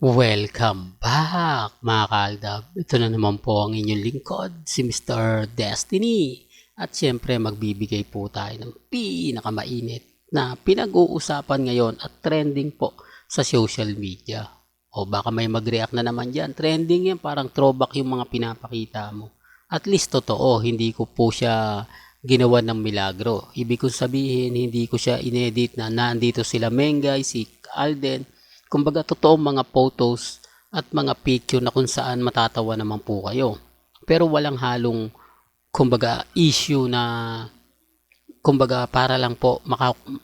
Welcome back mga kaaldab. Ito na naman po ang inyong lingkod, si Mr. Destiny. At syempre magbibigay po tayo ng pinakamainit na pinag-uusapan ngayon at trending po sa social media. O baka may mag-react na naman dyan. Trending yan, parang throwback yung mga pinapakita mo. At least totoo, hindi ko po siya ginawa ng milagro. Ibig kong sabihin, hindi ko siya inedit na nandito sila Mengay, si Alden. Kumbaga totoong mga photos at mga picture na kung saan matatawa naman po kayo. Pero walang halong kumbaga issue na kumbaga para lang po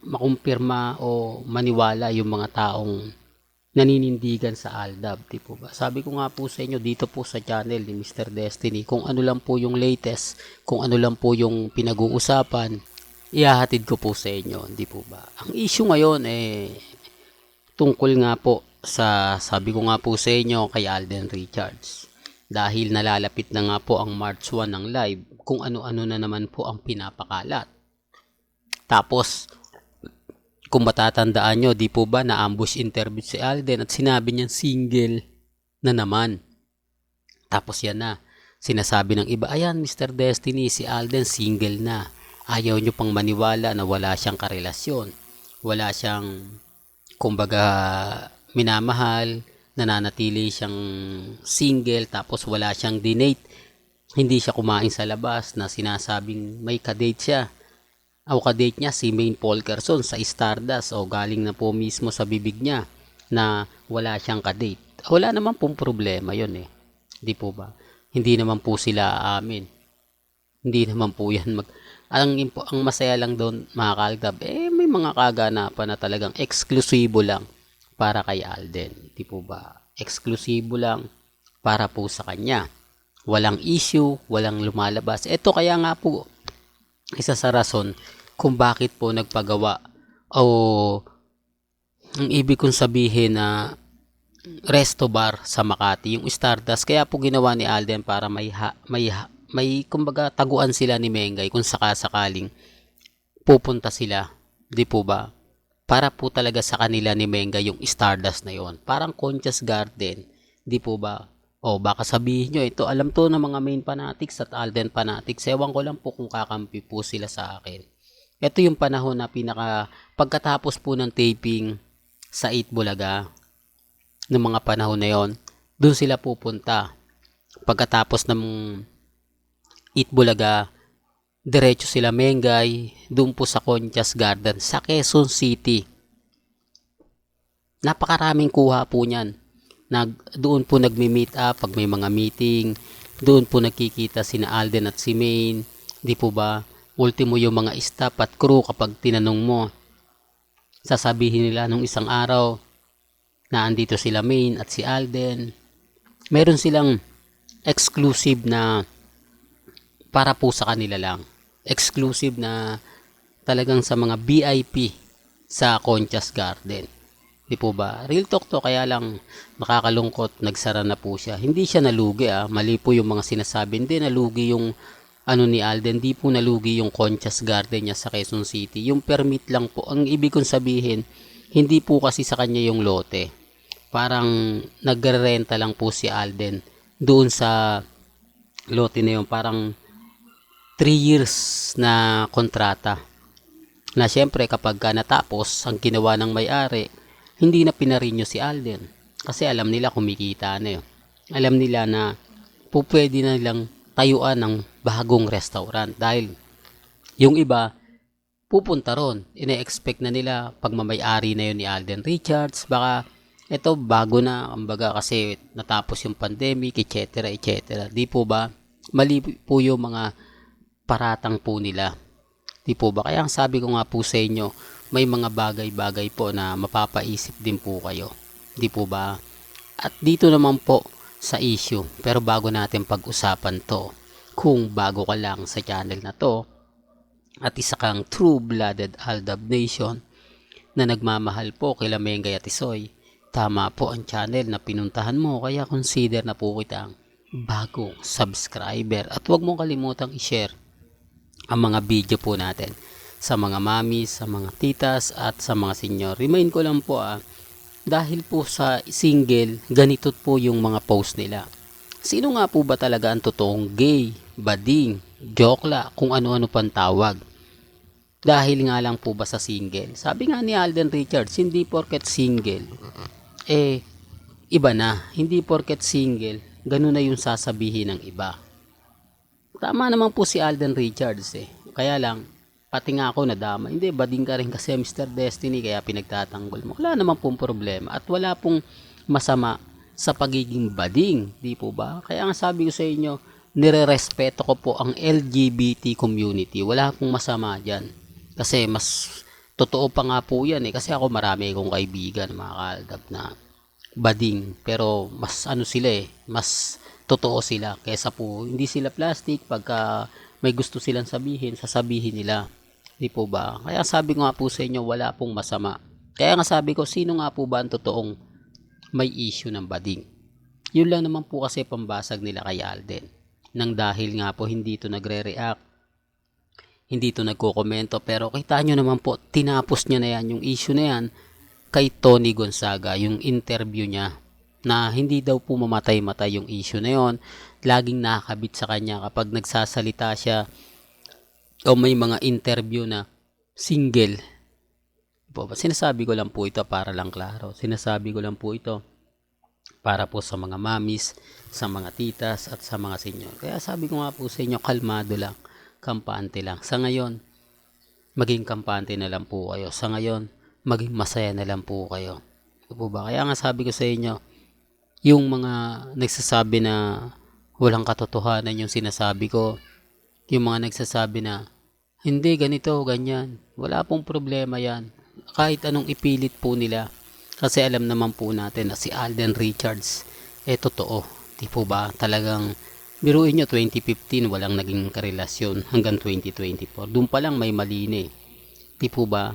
makumpirma o maniwala yung mga taong naninindigan sa Aldab, di po ba? Sabi ko nga po sa inyo dito po sa channel ni Mr. Destiny, kung ano lang po yung latest, kung ano lang po yung pinag-uusapan, ihahatid ko po sa inyo, di po ba? Ang issue ngayon tungkol nga po sa sabi ko nga po sa inyo kay Alden Richards. Dahil nalalapit na nga po ang March 1 ng live, kung ano-ano na naman po ang pinapakalat. Tapos, kung matatandaan nyo, di po ba na-ambush interview si Alden at sinabi niyang single na naman. Tapos yan na, sinasabi ng iba, ayan Mr. Destiny, si Alden single na. Ayaw nyo pang maniwala na wala siyang karelasyon. Wala siyang kumbaga minamahal, nananatili siyang single, tapos wala siyang dinate, hindi siya kumain sa labas na sinasabing may kadate siya. O kadate niya si Maine Polkerson sa Stardust o galing na po mismo sa bibig niya na wala siyang kadate. Wala naman pong problema yun Di po ba? Hindi naman po sila aamin. Hindi naman po yan ang masaya lang doon mga kaaldab, may mga kaganapan na talagang eksklusibo lang para kay Alden. Di po ba? Eksklusibo lang para po sa kanya. Walang issue, walang lumalabas. Ito kaya nga po, isa sa rason kung bakit po nagpagawa o ang ibig kong sabihin na resto bar sa Makati, yung Stardust, kaya po ginawa ni Alden para may kumbaga taguan sila ni Mengay kung sakasakaling pupunta sila, di po ba? Para po talaga sa kanila ni Mengay yung Stardust na yon. Parang Conchas Garden, di po ba? O baka sabihin nyo, ito alam to ng mga main fanatics at Alden fanatics. Ewan ko lang po kung kakampi po sila sa akin. Ito yung panahon na pagkatapos po ng taping sa 8 Bulaga, ng mga panahon na yon, doon sila pupunta. Pagkatapos ng Itbulaga, diretso sila Mengay, doon po sa Conchas Garden sa Quezon City. Napakaraming kuha po niyan. Doon po nagmi-meet up pag may mga meeting, doon po nagkikita sina Alden at si Maine, di po ba? Ultimo yung mga staff at crew kapag tinanong mo, sasabihin nila nung isang araw na andito sila Maine at si Alden. Meron silang exclusive na para po sa kanila lang. Exclusive na talagang sa mga VIP sa Conchas Garden. Di po ba? Real talk to, kaya lang nakakalungkot, nagsara na po siya. Hindi siya nalugi Mali po yung mga sinasabi. Hindi nalugi yung ni Alden. Di po nalugi yung Conchas Garden niya sa Quezon City. Yung permit lang po. Ang ibig kong sabihin, hindi po kasi sa kanya yung lote. Parang nagrerenta lang po si Alden doon sa lote na yun. Parang 3 years na kontrata na syempre kapag natapos ang ginawa ng may-ari, hindi na pinarinyo si Alden kasi alam nila kumikita na yun. Alam nila na pwede na nilang tayuan ng bagong restaurant dahil yung iba pupunta ron. Ine-expect na nila pag mamay-ari na yun ni Alden Richards, baka ito bago na, kumbaga kasi natapos yung pandemic, etc. etc. Di po ba? Mali po yung mga paratang po nila. Di po ba? Kaya ang sabi ko nga po sa inyo, may mga bagay-bagay po na mapapaisip din po kayo. Di po ba? At dito naman po sa issue, pero bago natin pag-usapan to, kung bago ka lang sa channel na to, at isa kang true-blooded Aldab Nation na nagmamahal po kila Mengay at Isoy, tama po ang channel na pinuntahan mo, kaya consider na po kitang bagong subscriber at huwag mong kalimutang i-share ang mga video po natin sa mga mamis, sa mga titas at sa mga senior. Remind ko lang po dahil po sa single, ganito po yung mga post nila. Sino nga po ba talaga ang totoong gay, bading, jokla, kung ano-ano pang tawag? Dahil nga lang po ba sa single? Sabi nga ni Alden Richards, hindi porket single, iba na. Hindi porket single, ganun na yung sasabihin ng iba. Tama naman po si Alden Richards Kaya lang, pati nga ako nadama. Hindi, bading ka rin kasi Mr. Destiny, kaya pinagtatanggol mo. Wala naman pong problema at wala pong masama sa pagiging bading, di po ba? Kaya nga sabi ko sa inyo, nirerespeto ko po ang LGBT community. Wala pong masama dyan. Kasi mas totoo pa nga po yan Kasi ako marami akong kaibigan, mga kaaldab na bading. Pero mas ano sila mas totoo sila. Kesa po, hindi sila plastic. Pagka may gusto silang sabihin, sasabihin nila. Di po ba? Kaya sabi ko nga po sa inyo, wala pong masama. Kaya nga sabi ko, sino nga po ba ang totoong may issue ng bading? Yun lang naman po kasi pambasag nila kay Alden. Nang dahil nga po hindi ito nagre-react, hindi ito nagko-komento, pero kita nyo naman po, tinapos niya na yan, yung issue na yan, kay Tony Gonzaga, yung interview niya, na hindi daw po mamatay-matay yung issue na yon. Laging nakakabit sa kanya kapag nagsasalita siya o may mga interview na single. Sinasabi ko lang po ito para lang klaro. Sinasabi ko lang po ito para po sa mga mamis, sa mga titas at sa mga senyor. Kaya sabi ko nga po sa inyo, kalmado lang, kampante lang. Sa ngayon, maging kampante na lang po kayo. Sa ngayon, maging masaya na lang po kayo. Po ba? Kaya nga sabi ko sa inyo, yung mga nagsasabi na walang katotohanan yung sinasabi ko, yung mga nagsasabi na hindi ganito, ganyan, wala pong problema yan. Kahit anong ipilit po nila. Kasi alam naman po natin na si Alden Richards, totoo. Di po ba? Talagang, biruin nyo, 2015, walang naging karelasyon hanggang 2024. Doon pa lang may mali Di po ba?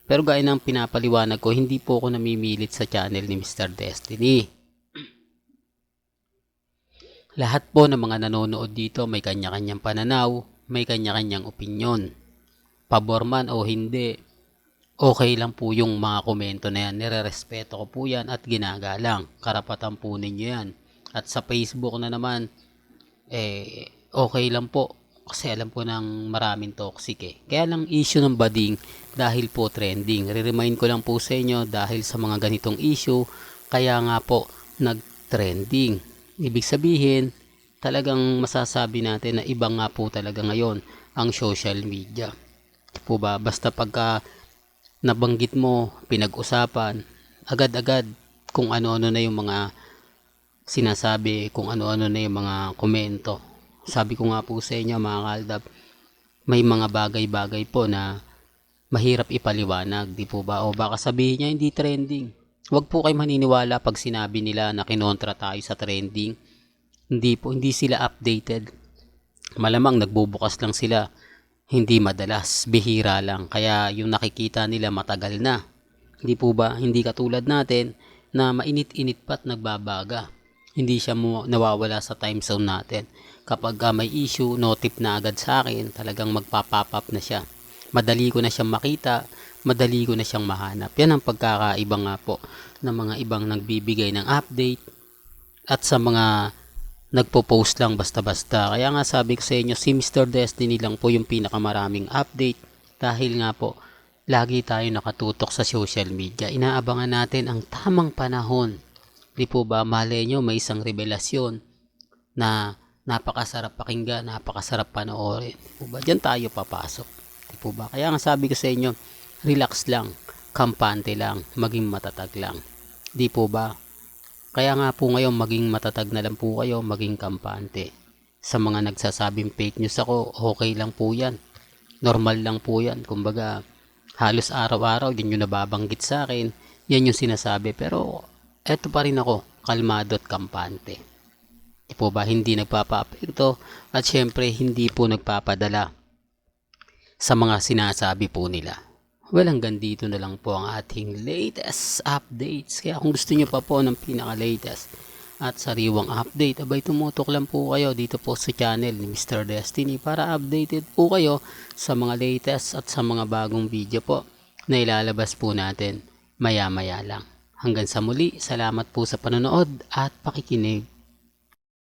Pero gaya ng pinapaliwanag ko, hindi po ako namimilit sa channel ni Mr. Destiny. Lahat po ng mga nanonood dito may kanya-kanyang pananaw, may kanya-kanyang opinyon. Pabor man o hindi, okay lang po yung mga komento na yan. Nirerespeto ko po yan at ginagalang. Karapatan po ninyo yan. At sa Facebook na naman, okay lang po. Kasi alam po ng maraming toxic Kaya lang issue ng bading dahil po trending. Re-remind ko lang po sa inyo dahil sa mga ganitong issue, kaya nga po nag-trending. Ibig sabihin, talagang masasabi natin na iba nga po talaga ngayon ang social media. Po ba? Basta pagka nabanggit mo, pinag-usapan, agad-agad kung ano-ano na yung mga sinasabi, kung ano-ano na yung mga komento. Sabi ko nga po sa inyo, mga kaaldab, may mga bagay-bagay po na mahirap ipaliwanag, di po ba? O baka sabihin niya hindi trending. Huwag po kayo maniniwala pag sinabi nila na kinontra tayo sa trending. Hindi sila updated. Malamang nagbubukas lang sila. Hindi madalas, bihira lang. Kaya yung nakikita nila matagal na. Hindi po ba? Hindi katulad natin na mainit-init pa't nagbabaga. Hindi siya nawawala sa time zone natin. Kapag may issue, notif na agad sa akin, talagang magpa-pop up na siya. Madali ko na siyang makita, madali ko na siyang mahanap. Yan ang pagkakaiba nga po ng mga ibang nagbibigay ng update at sa mga nagpo-post lang basta-basta. Kaya nga sabi ko sa inyo, si Mr. Destiny lang po yung pinakamaraming update dahil nga po lagi tayo nakatutok sa social media. Inaabangan natin ang tamang panahon. Di po ba, malay nyo may isang revelasyon na napakasarap pakinggan, napakasarap panoorin. Di po ba, dyan tayo papasok. Di po ba, kaya nga sabi ko sa inyo, relax lang, kampante lang, maging matatag lang. Di po ba? Kaya nga po ngayon maging matatag na lang po kayo, maging kampante. Sa mga nagsasabing fake news ako, okay lang po yan. Normal lang po yan. Kumbaga, halos araw-araw din yung nababanggit sa akin. Yan yung sinasabi. Pero, eto pa rin ako, kalmado at kampante. Di po ba, hindi nagpapa-apekto at syempre hindi po nagpapadala sa mga sinasabi po nila. Well, hanggang dito na lang po ang ating latest updates. Kaya kung gusto nyo pa po ng pinaka-latest at sariwang update, abay tumutok lang po kayo dito po sa channel ni Mr. Destiny para updated po kayo sa mga latest at sa mga bagong video po na ilalabas po natin maya-maya lang. Hanggang sa muli, salamat po sa panonood at pakikinig.